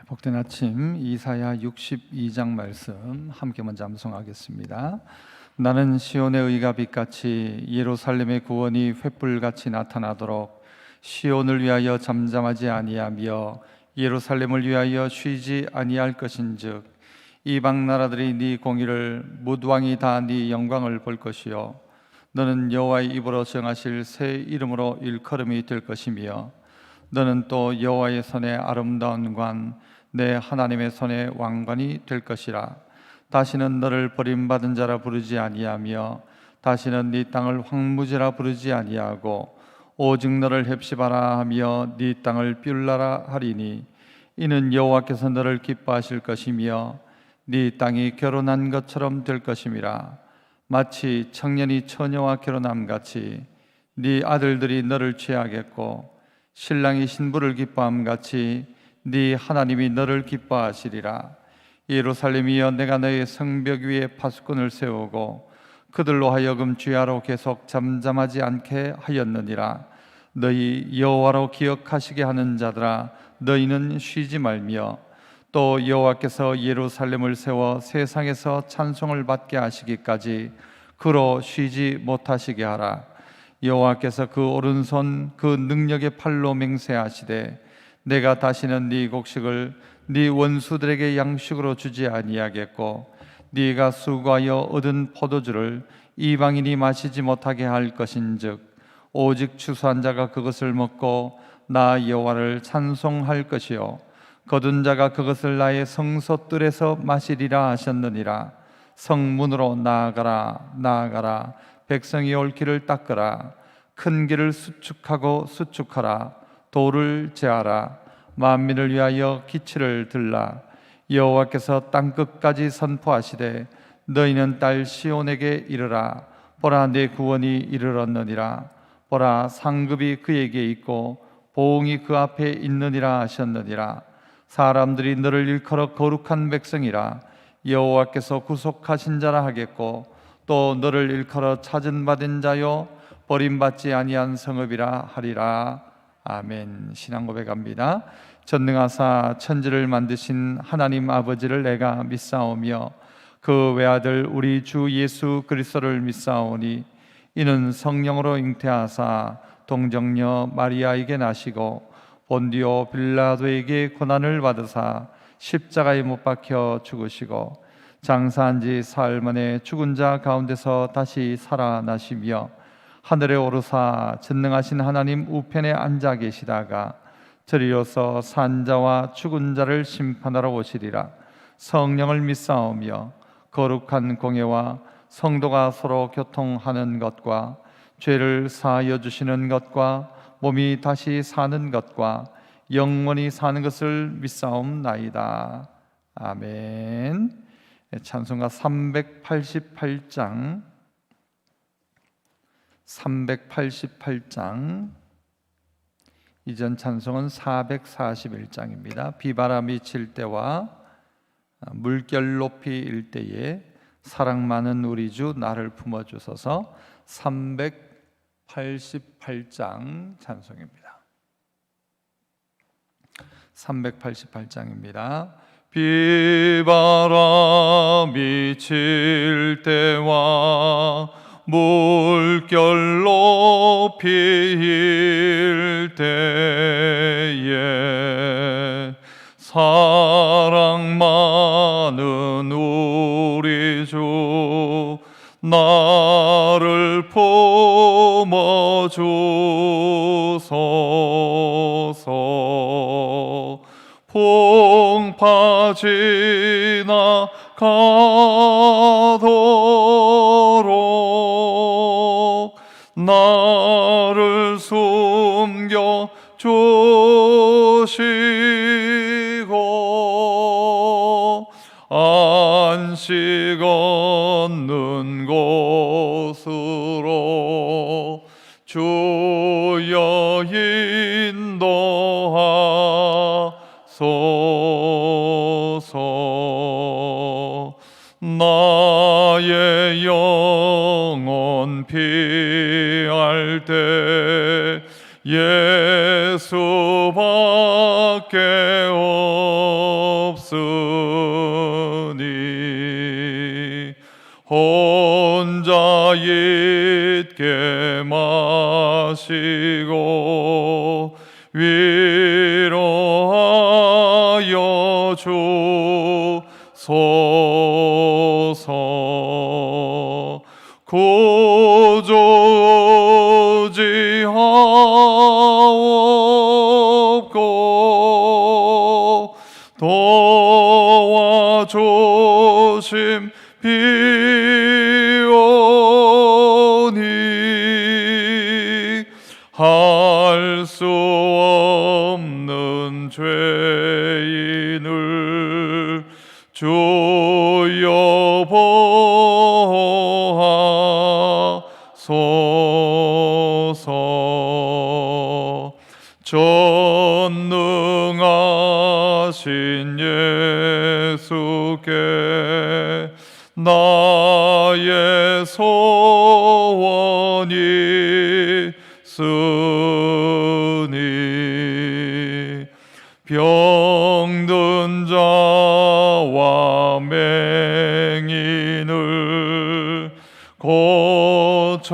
복된 아침 이사야 62장 말씀 함께 먼저 암송하겠습니다. 나는 시온의 의가 빛같이 예루살렘의 구원이 횃불같이 나타나도록 시온을 위하여 잠잠하지 아니하며 예루살렘을 위하여 쉬지 아니할 것인즉 이방 나라들이 네 공의를 무왕이 다 네 영광을 볼 것이요 너는 여호와의 입으로 정하실 새 이름으로 일컬음이 될 것이며 너는 또 여호와의 손에 아름다운 관, 내 하나님의 손에 왕관이 될 것이라. 다시는 너를 버림받은 자라 부르지 아니하며 다시는 네 땅을 황무지라 부르지 아니하고 오직 너를 헵시바라 하며 네 땅을 뷸라라 하리니 이는 여호와께서 너를 기뻐하실 것이며 네 땅이 결혼한 것처럼 될 것임이라. 마치 청년이 처녀와 결혼함 같이 네 아들들이 너를 취하겠고 신랑이 신부를 기뻐함 같이 네 하나님이 너를 기뻐하시리라. 예루살렘이여, 내가 너의 성벽 위에 파수꾼을 세우고 그들로 하여금 주야로 계속 잠잠하지 않게 하였느니라. 너희 여호와로 기억하시게 하는 자들아, 너희는 쉬지 말며 또 여호와께서 예루살렘을 세워 세상에서 찬송을 받게 하시기까지 그로 쉬지 못하시게 하라. 여호와께서 그 오른손 그 능력의 팔로 맹세하시되 내가 다시는 네 곡식을 네 원수들에게 양식으로 주지 아니하겠고 네가 수고하여 얻은 포도주를 이방인이 마시지 못하게 할 것인즉 오직 추수한 자가 그것을 먹고 나 여호와를 찬송할 것이요 거둔 자가 그것을 나의 성소뜰에서 마시리라 하셨느니라. 성문으로 나아가라 나아가라. 백성이 올 길을 닦으라. 큰 길을 수축하고 수축하라. 돌을 제하라. 만민을 위하여 기치를 들라. 여호와께서 땅끝까지 선포하시되 너희는 딸 시온에게 이르라. 보라, 내 구원이 이르렀느니라. 보라, 상급이 그에게 있고 보응이 그 앞에 있느니라 하셨느니라. 사람들이 너를 일컬어 거룩한 백성이라 여호와께서 구속하신 자라 하겠고 또 너를 일컬어 찾은 받은 자요 버림받지 아니한 성읍이라 하리라. 아멘. 신앙 고백합니다. 전능하사 천지를 만드신 하나님 아버지를 내가 믿사오며 그 외아들 우리 주 예수 그리스도를 믿사오니 이는 성령으로 잉태하사 동정녀 마리아에게 나시고 본디오 빌라도에게 고난을 받으사 십자가에 못 박혀 죽으시고 장사한 지 사흘 만에 죽은 자 가운데서 다시 살아나시며 하늘에 오르사 전능하신 하나님 우편에 앉아 계시다가 저리로서 산자와 죽은 자를 심판하러 오시리라. 성령을 믿사오며 거룩한 공예와 성도가 서로 교통하는 것과 죄를 사하여 주시는 것과 몸이 다시 사는 것과 영원히 사는 것을 믿사옵나이다. 아멘. 찬송가 388장 이전 찬송은 441장입니다. 비바람이 칠 때와 물결 높이 일 때에 사랑 많은 우리 주 나를 품어주소서. 388장 찬송입니다. 388장입니다. 비바람이 칠 때와 물결 높이 일 때에 사랑 많은 우리 주 나를 품어주소서. 풍파 지나가도록 나를 숨겨 주시고 안식 얻는 곳으로 주여 인도하소서. 나의 영혼 피할 때 예수밖에 혼자 있게 마시고 위로하여 주소서. 구조지하옵고 도와주심 비오니 할 수 없는 죄인을 주여 보하소서. 전능하신 예수께 나의 소원이 있으니 병든 자와 맹인을 고쳐주심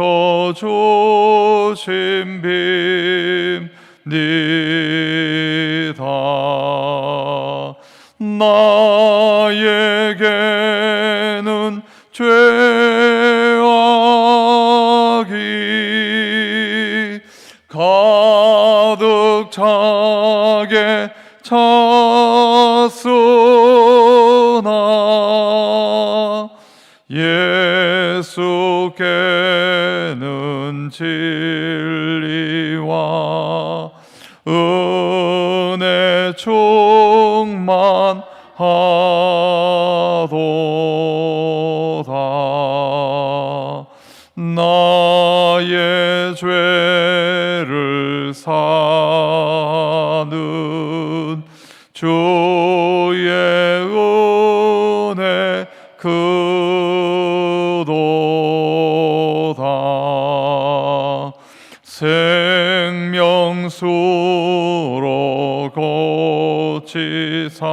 빕니다. 나에게는 죄악이 가득 차게 찼으나 예수께는 진리와 은혜 충만하도다. 나의 죄를 사는 주의 은혜 그도다. 생명수로 고치사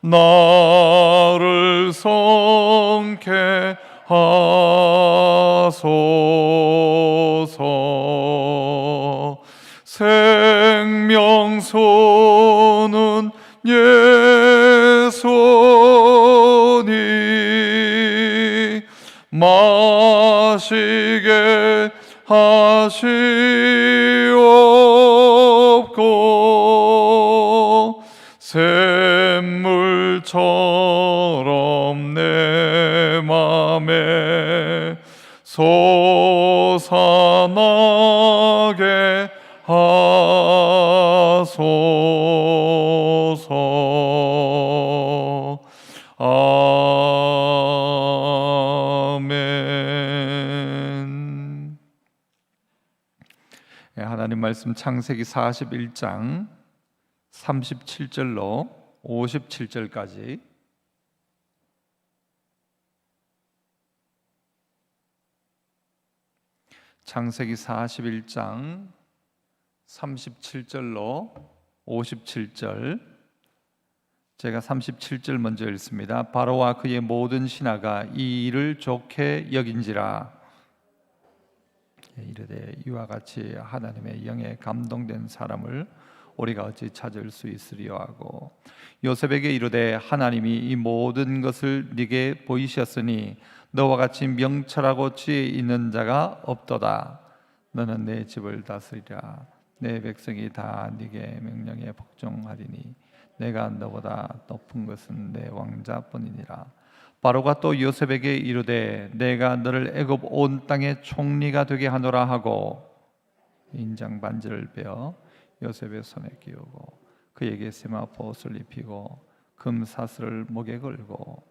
나를 성케 하소서. 생명수는 예수니 마시게 하시옵고 샘물처럼 내 맘에 솟아나게 하소서. 아멘. 하나님 말씀 창세기 41장 37절로 57절까지 창세기 41장 37절로 57절, 제가 37절 먼저 읽습니다. 바로와 그의 모든 신하가 이 일을 좋게 여긴지라. 이르되 이와 같이 하나님의 영에 감동된 사람을 우리가 어찌 찾을 수 있으리요 하고, 요셉에게 이르되 하나님이 이 모든 것을 네게 보이셨으니 너와 같이 명철하고 지혜 있는 자가 없도다. 너는 내 집을 다스리라. 내 백성이 다 네게 명령에 복종하리니 내가 너보다 높은 것은 내 왕자뿐이니라. 바로가 또 요셉에게 이르되 내가 너를 애굽 온 땅의 총리가 되게 하노라 하고 인장 반지를 베어 요셉의 손에 끼우고 그에게 세마포옷을 입히고 금사슬을 목에 걸고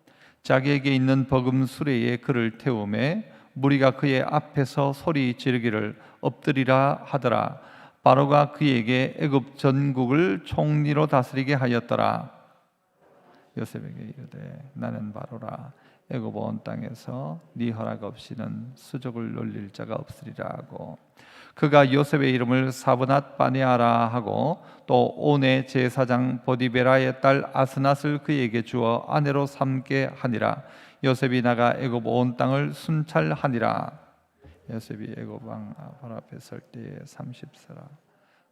자기에게 있는 버금 수레에 그를 태우매 무리가 그의 앞에서 소리 지르기를 엎드리라 하더라. 바로가 그에게 애굽 전국을 총리로 다스리게 하였더라. 요셉에게 이르되 나는 바로라. 애굽 온 땅에서 네 허락 없이는 수족을 놀릴 자가 없으리라 하고, 그가 요셉의 이름을 사브낫 바네아라 하고 또 온의 제사장 보디베라의 딸 아스낫을 그에게 주어 아내로 삼게 하니라. 요셉이 나가 애굽 온 땅을 순찰하니라. 요셉이 애굽 왕 바로 앞에 설 때에 30세라.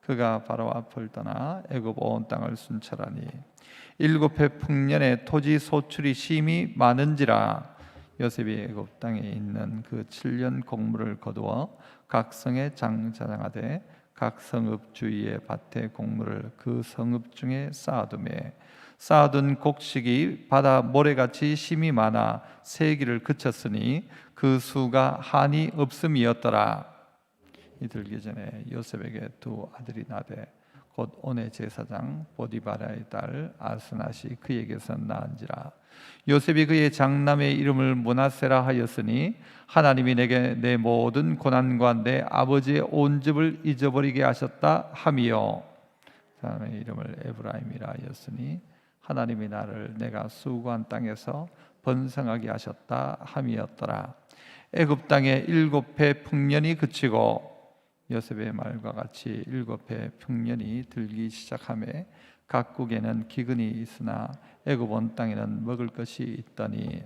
그가 바로 앞을 떠나 애굽 온 땅을 순찰하니 7해 풍년에 토지 소출이 심히 많은지라. 요셉이 애굽 땅에 있는 그 7년 곡물을 거두어 각 성에 장자장하되 각 성읍 주위의 밭에 곡물을 그 성읍 중에 쌓아두매 쌓아둔 곡식이 바다 모래같이 심이 많아 세기를 그쳤으니 그 수가 한이 없음이었더라. 이들기 전에 요셉에게 두 아들이 나되 곧 온의 제사장 보디바라의 딸 아스낫이 그에게서 낳은지라. 요셉이 그의 장남의 이름을 므낫세라 하였으니 하나님이 내게 내 모든 고난과 내 아버지의 온 집을 잊어버리게 하셨다 함이요. 사람의 이름을 에브라임이라 하였으니 하나님이 나를 내가 수고한 땅에서 번성하게 하셨다 함이었더라. 애굽 땅에 7해 풍년이 그치고 요셉의 말과 같이 7해 풍년이 들기 시작하매 각국에는 기근이 있으나 애굽 온 땅에는 먹을 것이 있더니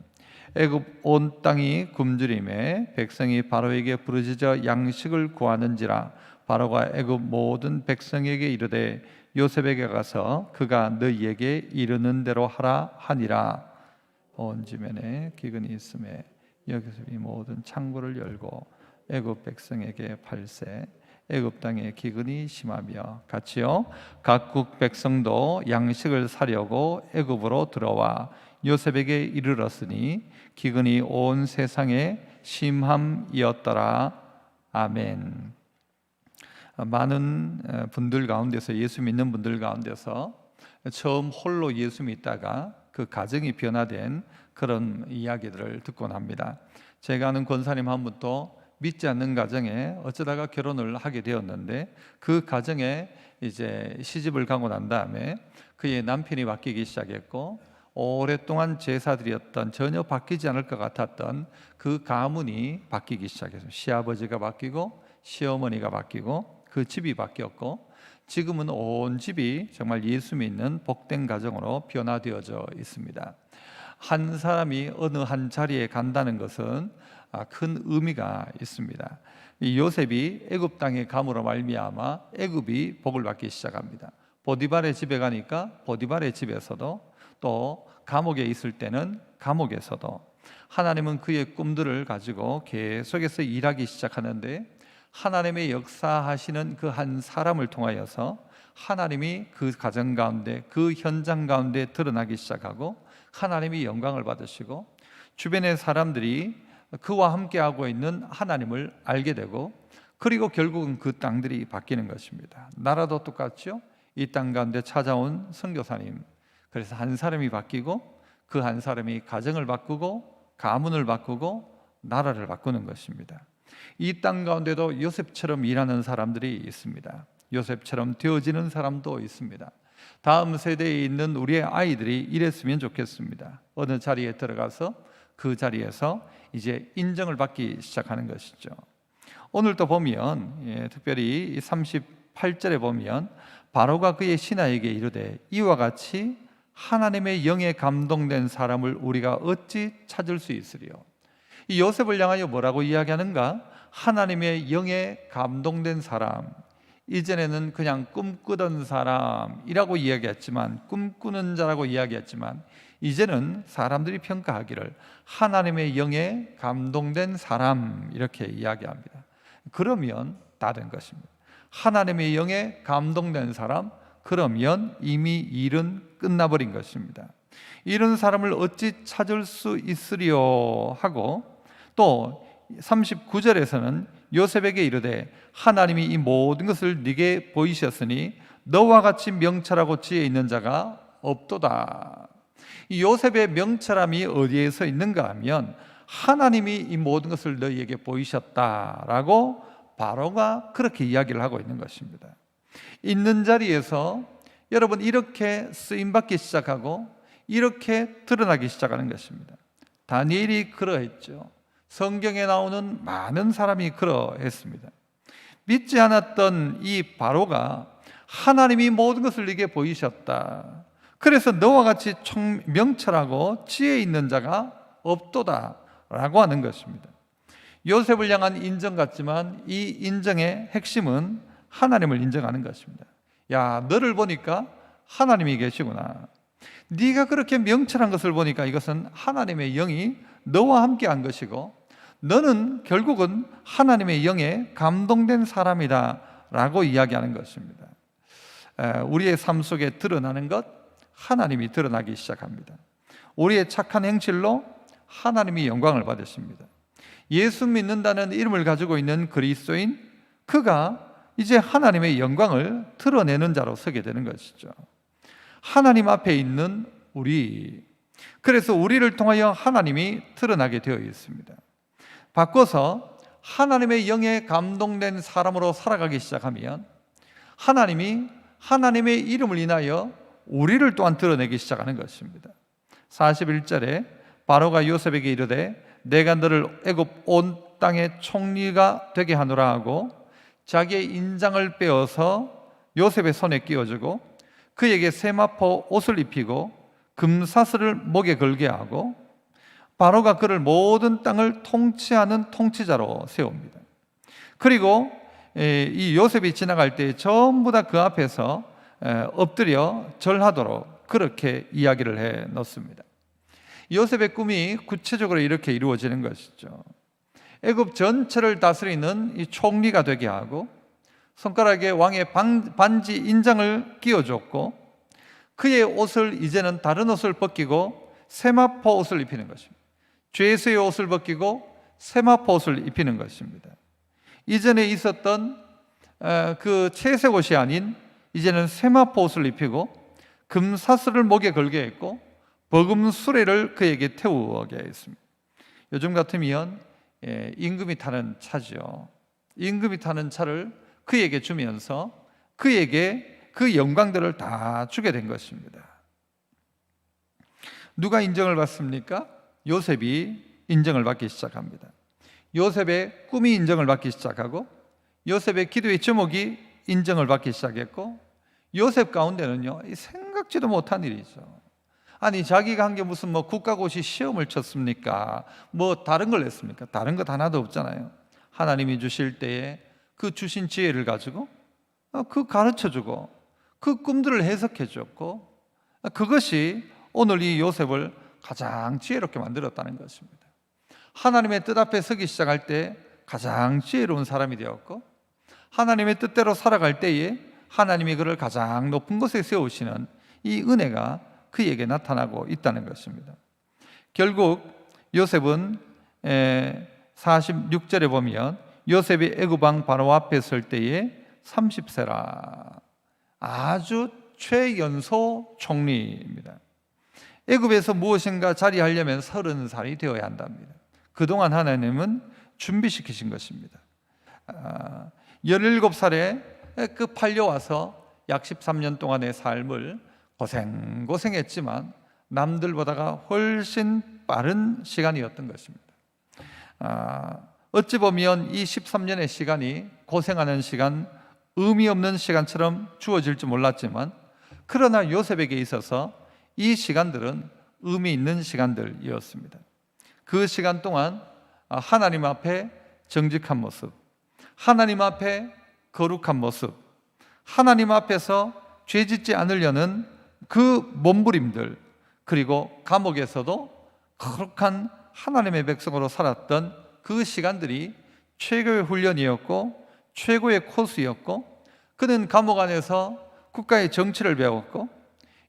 애굽 온 땅이 굶주림에 백성이 바로에게 부르짖어 양식을 구하는지라. 바로가 애굽 모든 백성에게 이르되 요셉에게 가서 그가 너희에게 이르는 대로 하라 하니라. 온 지면에 기근이 있음에 요셉이 모든 창고를 열고 애굽 백성에게 팔세 애굽 땅에 기근이 심하며 같이요 각국 백성도 양식을 사려고 애굽으로 들어와 요셉에게 이르렀으니 기근이 온 세상에 심함이었더라. 아멘. 많은 분들 가운데서 예수 믿는 분들 가운데서 처음 홀로 예수 믿다가 그 가정이 변화된 그런 이야기들을 듣곤 합니다. 제가 아는 권사님 한 분도 믿지 않는 가정에 어쩌다가 결혼을 하게 되었는데 그 가정에 이제 시집을 가고 난 다음에 그의 남편이 바뀌기 시작했고 오랫동안 제사드렸던 전혀 바뀌지 않을 것 같았던 그 가문이 바뀌기 시작했어요. 시아버지가 바뀌고 시어머니가 바뀌고 그 집이 바뀌었고 지금은 온 집이 정말 예수 믿는 복된 가정으로 변화되어져 있습니다. 한 사람이 어느 한 자리에 간다는 것은 큰 의미가 있습니다. 이 요셉이 애굽 땅에 감으로 말미암아 애굽이 복을 받기 시작합니다. 보디발의 집에 가니까 보디발의 집에서도 또 감옥에 있을 때는 감옥에서도 하나님은 그의 꿈들을 가지고 계속해서 일하기 시작하는데 하나님의 역사하시는 그 한 사람을 통하여서 하나님이 그 가정 가운데 그 현장 가운데 드러나기 시작하고 하나님이 영광을 받으시고 주변의 사람들이 그와 함께하고 있는 하나님을 알게 되고 그리고 결국은 그 땅들이 바뀌는 것입니다. 나라도 똑같죠. 이 땅 가운데 찾아온 선교사님, 그래서 한 사람이 바뀌고 그 한 사람이 가정을 바꾸고 가문을 바꾸고 나라를 바꾸는 것입니다. 이 땅 가운데도 요셉처럼 일하는 사람들이 있습니다. 요셉처럼 되어지는 사람도 있습니다. 다음 세대에 있는 우리의 아이들이 이랬으면 좋겠습니다. 어느 자리에 들어가서 그 자리에서 이제 인정을 받기 시작하는 것이죠. 오늘도 보면 특별히 38절에 보면 바로가 그의 신하에게 이르되 이와 같이 하나님의 영에 감동된 사람을 우리가 어찌 찾을 수 있으리요. 이 요셉을 향하여 뭐라고 이야기하는가? 하나님의 영에 감동된 사람. 이전에는 그냥 꿈꾸던 사람이라고 이야기했지만, 꿈꾸는 자라고 이야기했지만 이제는 사람들이 평가하기를 하나님의 영에 감동된 사람 이렇게 이야기합니다. 그러면 다 된 것입니다. 하나님의 영에 감동된 사람, 그러면 이미 일은 끝나버린 것입니다. 이런 사람을 어찌 찾을 수 있으리요 하고 또 39절에서는 요셉에게 이르되 하나님이 이 모든 것을 네게 보이셨으니 너와 같이 명철하고 지혜 있는 자가 없도다. 이 요셉의 명철함이 어디에서 있는가 하면 하나님이 이 모든 것을 너희에게 보이셨다라고 바로가 그렇게 이야기를 하고 있는 것입니다. 있는 자리에서 여러분 이렇게 쓰임받기 시작하고 이렇게 드러나기 시작하는 것입니다. 다니엘이 그러했죠. 성경에 나오는 많은 사람이 그러했습니다. 믿지 않았던 이 바로가 하나님이 모든 것을 네게 보이셨다. 그래서 너와 같이 명철하고 지혜 있는 자가 없도다 라고 하는 것입니다. 요셉을 향한 인정 같지만 이 인정의 핵심은 하나님을 인정하는 것입니다. 야, 너를 보니까 하나님이 계시구나. 네가 그렇게 명철한 것을 보니까 이것은 하나님의 영이 너와 함께 한 것이고 너는 결국은 하나님의 영에 감동된 사람이다 라고 이야기하는 것입니다. 우리의 삶 속에 드러나는 것, 하나님이 드러나기 시작합니다. 우리의 착한 행실로 하나님이 영광을 받으십니다. 예수 믿는다는 이름을 가지고 있는 그리스도인, 그가 이제 하나님의 영광을 드러내는 자로 서게 되는 것이죠. 하나님 앞에 있는 우리, 그래서 우리를 통하여 하나님이 드러나게 되어 있습니다. 바꿔서 하나님의 영에 감동된 사람으로 살아가기 시작하면 하나님이 하나님의 이름을 인하여 우리를 또한 드러내기 시작하는 것입니다. 41절에 바로가 요셉에게 이르되 내가 너를 애굽 온 땅의 총리가 되게 하노라 하고 자기의 인장을 빼어서 요셉의 손에 끼워주고 그에게 세마포 옷을 입히고 금사슬을 목에 걸게 하고 바로가 그를 모든 땅을 통치하는 통치자로 세웁니다. 그리고 이 요셉이 지나갈 때 전부 다 그 앞에서 엎드려 절하도록 그렇게 이야기를 해 놓습니다. 요셉의 꿈이 구체적으로 이렇게 이루어지는 것이죠. 애굽 전체를 다스리는 이 총리가 되게 하고 손가락에 왕의 반지 인장을 끼워줬고 그의 옷을 이제는 다른 옷을 벗기고 세마포 옷을 입히는 것입니다. 죄수의 옷을 벗기고 세마포 옷을 입히는 것입니다. 이전에 있었던 그 채색 옷이 아닌 이제는 세마포 옷을 입히고 금사슬을 목에 걸게 했고 버금 수레를 그에게 태우게 했습니다. 요즘 같으면 임금이 타는 차죠. 임금이 타는 차를 그에게 주면서 그에게 그 영광들을 다 주게 된 것입니다. 누가 인정을 받습니까? 요셉이 인정을 받기 시작합니다. 요셉의 꿈이 인정을 받기 시작하고 요셉의 기도의 제목이 인정을 받기 시작했고 요셉 가운데는요, 생각지도 못한 일이죠. 아니, 자기가 한 게 무슨 국가고시 시험을 쳤습니까? 다른 걸 냈습니까? 다른 것 하나도 없잖아요. 하나님이 주실 때에 그 주신 지혜를 가지고 그 가르쳐주고 그 꿈들을 해석해 줬고 그것이 오늘 이 요셉을 가장 지혜롭게 만들었다는 것입니다. 하나님의 뜻 앞에 서기 시작할 때 가장 지혜로운 사람이 되었고 하나님의 뜻대로 살아갈 때에 하나님이 그를 가장 높은 곳에 세우시는 이 은혜가 그에게 나타나고 있다는 것입니다. 결국 요셉은 46절에 보면 요셉이 애굽 왕 바로 앞에 설 때에 30세라 아주 최연소 총리입니다. 애굽에서 무엇인가 자리하려면 30살이 되어야 한답니다. 그동안 하나님은 준비시키신 것입니다. 17살에 그 팔려와서 약 13년 동안의 삶을 고생했지만 남들보다가 훨씬 빠른 시간이었던 것입니다. 어찌 보면 이 13년의 시간이 고생하는 시간, 의미 없는 시간처럼 주어질지 몰랐지만 그러나 요셉에게 있어서 이 시간들은 의미 있는 시간들이었습니다. 그 시간 동안 하나님 앞에 정직한 모습, 하나님 앞에 거룩한 모습, 하나님 앞에서 죄짓지 않으려는 그 몸부림들, 그리고 감옥에서도 거룩한 하나님의 백성으로 살았던 그 시간들이 최고의 훈련이었고 최고의 코스였고 그는 감옥 안에서 국가의 정치를 배웠고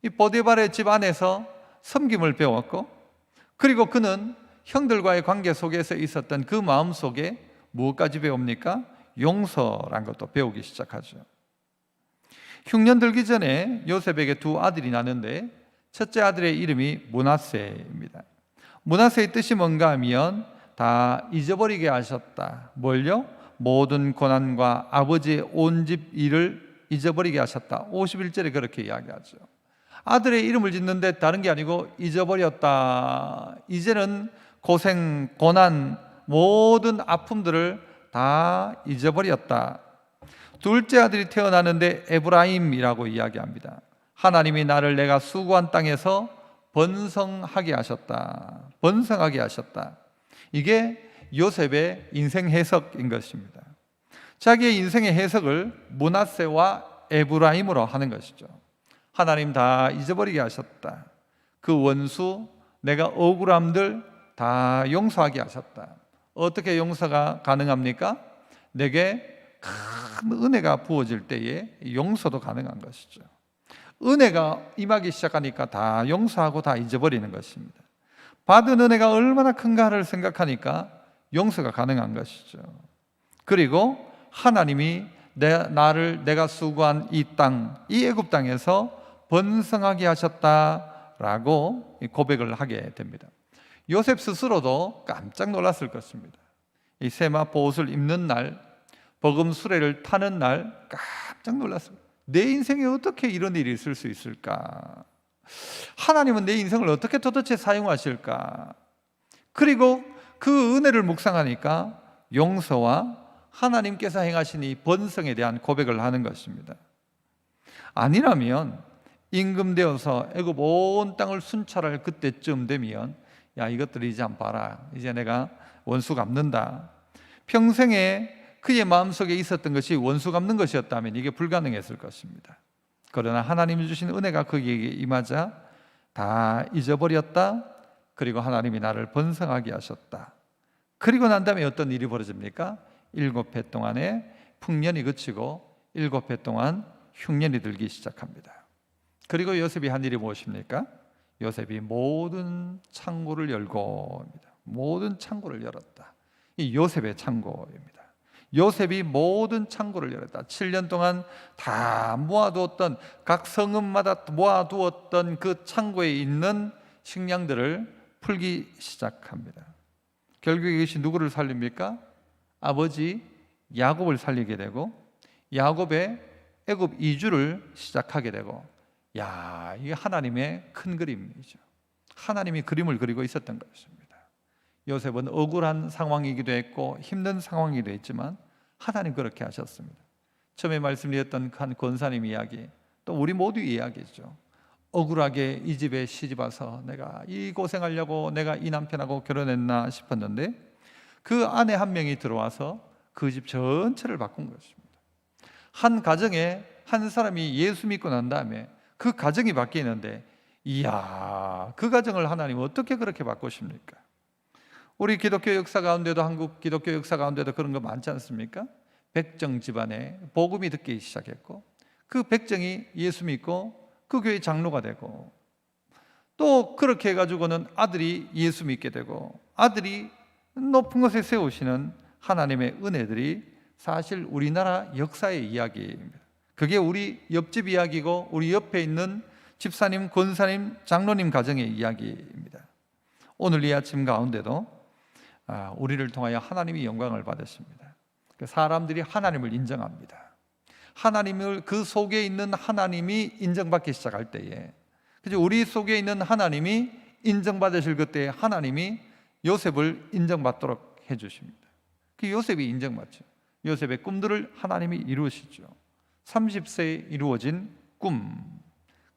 이 보디발의 집 안에서 섬김을 배웠고 그리고 그는 형들과의 관계 속에서 있었던 그 마음 속에 무엇까지 배웁니까? 용서란 것도 배우기 시작하죠. 흉년 들기 전에 요셉에게 두 아들이 나는데 첫째 아들의 이름이 므낫세입니다. 므낫세의 뜻이 뭔가 하면 다 잊어버리게 하셨다. 뭘요? 모든 고난과 아버지의 온 집 일을 잊어버리게 하셨다. 51절에 그렇게 이야기하죠. 아들의 이름을 짓는데 다른 게 아니고 잊어버렸다. 이제는 고생, 고난, 모든 아픔들을 다 잊어버렸다 둘째 아들이 태어나는데 에브라임이라고 이야기합니다. 하나님이 나를 내가 수고한 땅에서 번성하게 하셨다. 번성하게 하셨다. 이게 요셉의 인생 해석인 것입니다. 자기의 인생의 해석을 므낫세와 에브라임으로 하는 것이죠. 하나님 다 잊어버리게 하셨다. 그 원수, 내가 억울함들 다 용서하게 하셨다. 어떻게 용서가 가능합니까? 내게 큰 은혜가 부어질 때에 용서도 가능한 것이죠. 은혜가 임하기 시작하니까 다 용서하고 다 잊어버리는 것입니다. 받은 은혜가 얼마나 큰가를 생각하니까 용서가 가능한 것이죠. 그리고 하나님이 내가 수고한 이 땅, 이 애굽 땅에서 번성하게 하셨다라고 고백을 하게 됩니다. 요셉 스스로도 깜짝 놀랐을 것입니다. 이 세마포 옷을 입는 날, 버금 수레를 타는 날 깜짝 놀랐습니다. 내 인생에 어떻게 이런 일이 있을 수 있을까? 하나님은 내 인생을 어떻게 도대체 사용하실까? 그리고 그 은혜를 묵상하니까 용서와 하나님께서 행하신 이 번성에 대한 고백을 하는 것입니다. 아니라면 임금되어서 애굽 온 땅을 순찰할 그때쯤 되면 야, 이것들 이제 한번 봐라, 이제 내가 원수 갚는다. 평생에 그의 마음속에 있었던 것이 원수 갚는 것이었다면 이게 불가능했을 것입니다. 그러나 하나님이 주신 은혜가 그에게 임하자 다 잊어버렸다. 그리고 하나님이 나를 번성하게 하셨다. 그리고 난 다음에 어떤 일이 벌어집니까? 7해 동안에 풍년이 그치고 7해 동안 흉년이 들기 시작합니다. 그리고 요셉이 한 일이 무엇입니까? 요셉이 모든 창고를 열고, 모든 창고를 열었다. 이 요셉의 창고입니다. 요셉이 모든 창고를 열었다. 7년 동안 다 모아두었던, 각 성읍마다 모아두었던 그 창고에 있는 식량들을 풀기 시작합니다. 결국 이것이 누구를 살립니까? 아버지 야곱을 살리게 되고 야곱의 애굽 이주를 시작하게 되고, 야, 이게 하나님의 큰 그림이죠. 하나님이 그림을 그리고 있었던 것입니다. 요셉은 억울한 상황이기도 했고 힘든 상황이기도 했지만 하나님 그렇게 하셨습니다. 처음에 말씀드렸던 한 권사님 이야기, 또 우리 모두의 이야기죠. 억울하게 이 집에 시집 와서 내가 이 고생하려고 내가 이 남편하고 결혼했나 싶었는데 그 아내 한 명이 들어와서 그 집 전체를 바꾼 것입니다. 한 가정에 한 사람이 예수 믿고 난 다음에 그 가정이 바뀌는데, 이야, 그 가정을 하나님 어떻게 그렇게 바꾸십니까? 우리 기독교 역사 가운데도, 한국 기독교 역사 가운데도 그런 거 많지 않습니까? 백정 집안에 복음이 듣기 시작했고 그 백정이 예수 믿고 그 교회 장로가 되고, 또 그렇게 해가지고는 아들이 예수 믿게 되고 아들이 높은 곳에 세우시는 하나님의 은혜들이 사실 우리나라 역사의 이야기입니다. 그게 우리 옆집 이야기고 우리 옆에 있는 집사님, 권사님, 장로님 가정의 이야기입니다. 오늘 이 아침 가운데도 우리를 통하여 하나님이 영광을 받으십니다. 사람들이 하나님을 인정합니다. 하나님을, 그 속에 있는 하나님이 인정받기 시작할 때에, 우리 속에 있는 하나님이 인정받으실 그때에 하나님이 요셉을 인정받도록 해주십니다. 그 요셉이 인정받죠. 요셉의 꿈들을 하나님이 이루시죠. 30세에 이루어진 꿈,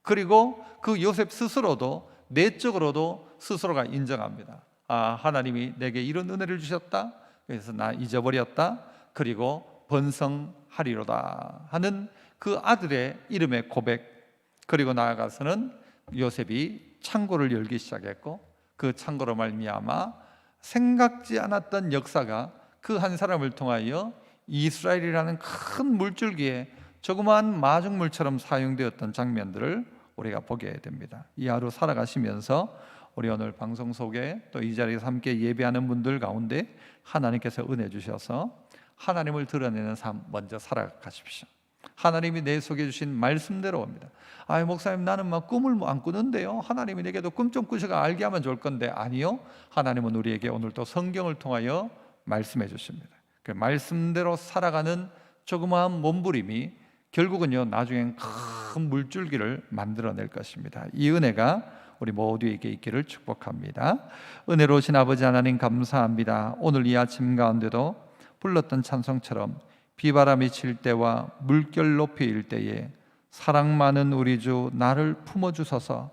그리고 그 요셉 스스로도 내적으로도 스스로가 인정합니다. 하나님이 내게 이런 은혜를 주셨다, 그래서 나 잊어버렸다, 그리고 번성하리로다 하는 그 아들의 이름의 고백, 그리고 나아가서는 요셉이 창고를 열기 시작했고 그 창고로 말미암아 생각지 않았던 역사가 그 한 사람을 통하여 이스라엘이라는 큰 물줄기에 조그마한 마중물처럼 사용되었던 장면들을 우리가 보게 됩니다. 이 하루 살아가시면서 우리 오늘 방송 속에 또 이 자리에서 함께 예배하는 분들 가운데 하나님께서 은혜 주셔서 하나님을 드러내는 삶 먼저 살아가십시오. 하나님이 내 속에 주신 말씀대로 옵니다. 목사님, 나는 막 꿈을 안 꾸는데요. 하나님이 내게도 꿈 좀 꾸셔가 알게 하면 좋을 건데. 아니요, 하나님은 우리에게 오늘 또 성경을 통하여 말씀해 주십니다. 그 말씀대로 살아가는 조그마한 몸부림이 결국은요, 나중엔 큰 물줄기를 만들어낼 것입니다. 이 은혜가 우리 모두에게 있기를 축복합니다. 은혜로우신 아버지 하나님 감사합니다. 오늘 이 아침 가운데도 불렀던 찬송처럼 비바람이 칠 때와 물결 높이 일 때에 사랑 많은 우리 주 나를 품어주소서.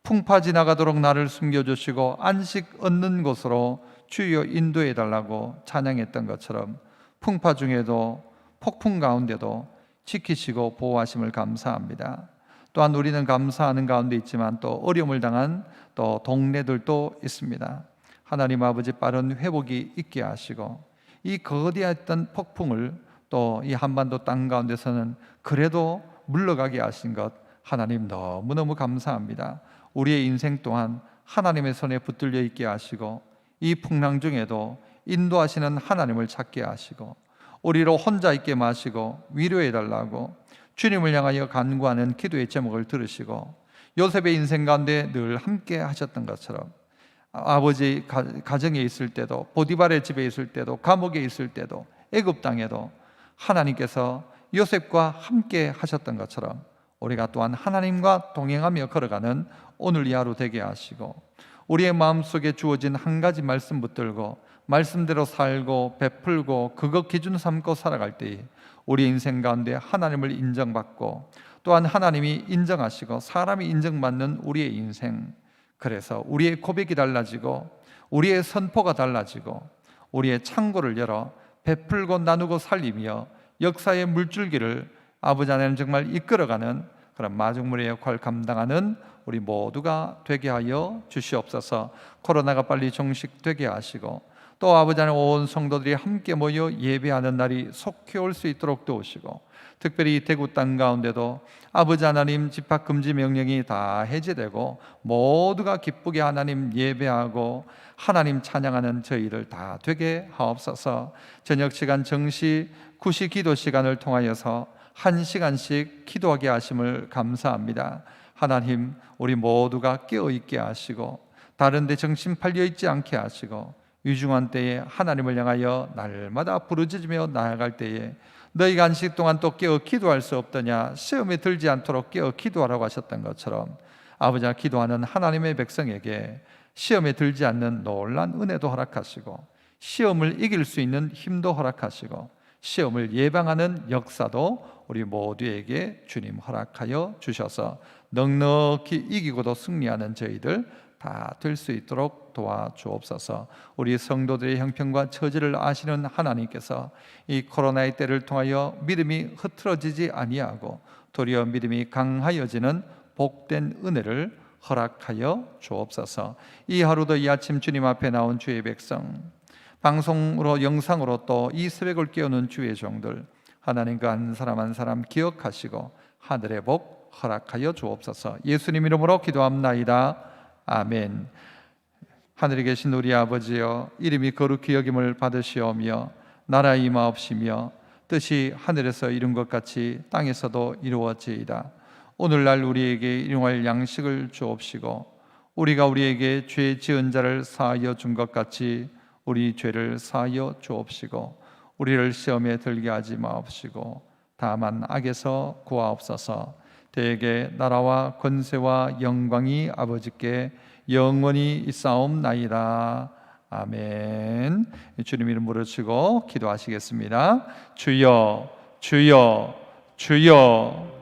풍파 지나가도록 나를 숨겨주시고 안식 얻는 곳으로 주여 인도해 달라고 찬양했던 것처럼 풍파 중에도 폭풍 가운데도 지키시고 보호하심을 감사합니다. 또한 우리는 감사하는 가운데 있지만 또 어려움을 당한 또 동네들도 있습니다. 하나님 아버지 빠른 회복이 있게 하시고 이 거대했던 폭풍을 또 이 한반도 땅 가운데서는 그래도 물러가게 하신 것 하나님 너무너무 감사합니다. 우리의 인생 또한 하나님의 손에 붙들려 있게 하시고 이 풍랑 중에도 인도하시는 하나님을 찾게 하시고 우리로 혼자 있게 마시고 위로해 달라고 주님을 향하여 간구하는 기도의 제목을 들으시고 요셉의 인생 가운데 늘 함께 하셨던 것처럼 아버지 가정에 있을 때도 보디발의 집에 있을 때도 감옥에 있을 때도 애굽 땅에도 하나님께서 요셉과 함께 하셨던 것처럼 우리가 또한 하나님과 동행하며 걸어가는 오늘 이 하루 되게 하시고 우리의 마음속에 주어진 한 가지 말씀 붙들고 말씀대로 살고 베풀고 그것 기준 삼고 살아갈 때에 우리 인생 가운데 하나님을 인정받고 또한 하나님이 인정하시고 사람이 인정받는 우리의 인생, 그래서 우리의 고백이 달라지고 우리의 선포가 달라지고 우리의 창고를 열어 베풀고 나누고 살리며 역사의 물줄기를 아버지 하나님 정말 이끌어가는 그런 마중물의 역할을 감당하는 우리 모두가 되게 하여 주시옵소서. 코로나가 빨리 종식되게 하시고 또 아버지 하나님 온 성도들이 함께 모여 예배하는 날이 속히 올 수 있도록 도우시고 특별히 대구 땅 가운데도 아버지 하나님 집합금지 명령이 다 해제되고 모두가 기쁘게 하나님 예배하고 하나님 찬양하는 저희들 다 되게 하옵소서. 저녁 시간 정시 구시 기도 시간을 통하여서 1시간씩 기도하게 하심을 감사합니다. 하나님 우리 모두가 깨어있게 하시고 다른 데 정신 팔려있지 않게 하시고 위중한 때에 하나님을 향하여 날마다 부르짖으며 나아갈 때에 너희가 안식 동안 또 깨어 기도할 수 없더냐, 시험에 들지 않도록 깨어 기도하라고 하셨던 것처럼 아버지가 기도하는 하나님의 백성에게 시험에 들지 않는 놀란 은혜도 허락하시고 시험을 이길 수 있는 힘도 허락하시고 시험을 예방하는 역사도 우리 모두에게 주님 허락하여 주셔서 넉넉히 이기고도 승리하는 저희들 다 될 수 있도록 도와주옵소서. 우리 성도들의 형편과 처지를 아시는 하나님께서 이 코로나의 때를 통하여 믿음이 흐트러지지 아니하고 도리어 믿음이 강하여지는 복된 은혜를 허락하여 주옵소서. 이 하루도 이 아침 주님 앞에 나온 주의 백성, 방송으로 영상으로 또 이 새벽을 깨우는 주의 종들, 하나님 그 한 사람 한 사람 기억하시고 하늘의 복 허락하여 주옵소서. 예수님 이름으로 기도합나이다. 아멘. 하늘에 계신 우리 아버지여, 이름이 거룩히 여김을 받으시오며 나라 임하옵시며 뜻이 하늘에서 이룬 것 같이 땅에서도 이루어지이다. 오늘날 우리에게 일용할 양식을 주옵시고 우리가 우리에게 죄 지은 자를 사하여 준 것 같이 우리 죄를 사하여 주옵시고 우리를 시험에 들게 하지 마옵시고 다만 악에서 구하옵소서. 대개 나라와 권세와 영광이 아버지께 영원히 있사옵나이다. 아멘. 주님 이름 부르시고 기도하시겠습니다. 주여 주여 주여